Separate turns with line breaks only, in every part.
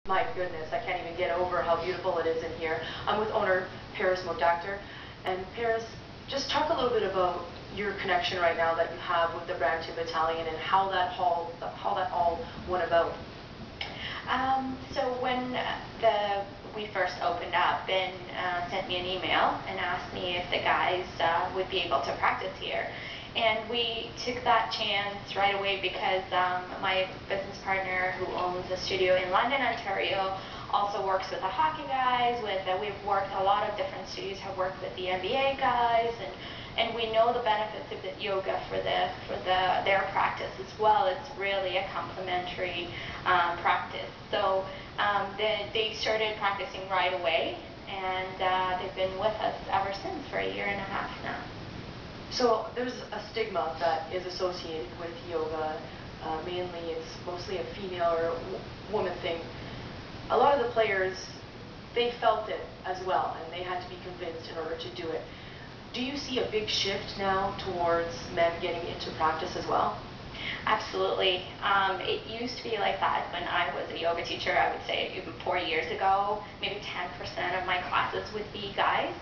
My goodness, I can't even get over how beautiful it is in here. I'm with owner Paris Moksha. And Paris, just talk a little bit about your connection right now that you have with the Brampton Battalion and how that all went about.
So when we first opened up, Ben sent me an email and asked me if the guys would be able to practice here. And we took that chance right away because my business partner, who owns a studio in London, Ontario, also works with the hockey guys. We've worked a lot of different studios, have worked with the NBA guys, and we know the benefits of the yoga for their practice as well. It's really a complementary practice. So they started practicing right away, and they've been with us ever since for a year and a half now.
So there's a stigma that is associated with yoga. Mainly it's mostly a female or woman thing. A lot of the players, they felt it as well, and they had to be convinced in order to do it. Do you see a big shift now towards men getting into practice as well?
Absolutely. It used to be like that when I was a yoga teacher. I would say even 4 years ago, maybe 10% of my classes would be guys.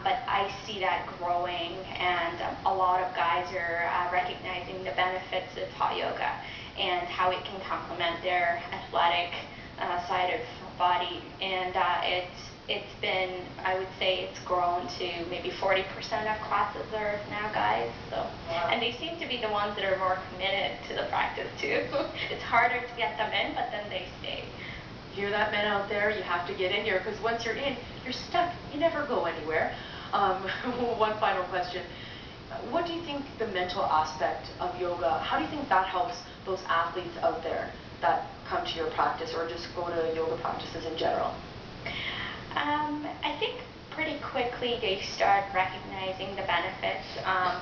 But I see that growing, and a lot of guys are recognizing the benefits of hot yoga and how it can complement their athletic side of body. And it's been, I would say, it's grown to maybe 40% of classes are now guys. So,
wow.
And they seem to be the ones that are more committed to the practice too. It's harder to get them in, but then they stay.
Hear that, men out there? You have to get in here, because once you're in, you're stuck. You never go anywhere. One final question. What do you think the mental aspect of yoga, how do you think that helps those athletes out there that come to your practice or just go to yoga practices in general?
I think pretty quickly they start recognizing the benefits. I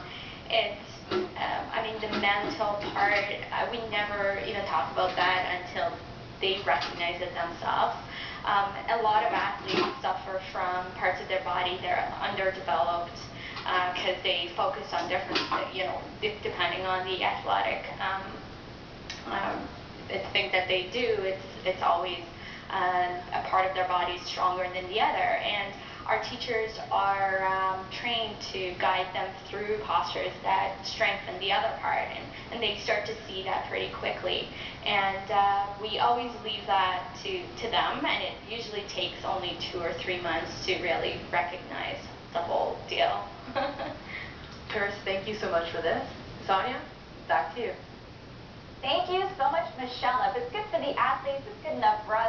mean, the mental part, we never even talk about that until they recognize it themselves. A lot of athletes suffer from parts of their body that are underdeveloped because they focus on different, depending on the athletic thing that they do, it's always a part of their body is stronger than the other. And our teachers are trained to guide them through postures that strengthen the other part, and they start to see that pretty quickly. And we always leave that to them, and it usually takes only 2 or 3 months to really recognize the whole deal.
Paris, thank you so much for this. Sonia, back to you.
Thank you so much, Michelle. If it's good for the athletes, it's good enough for us.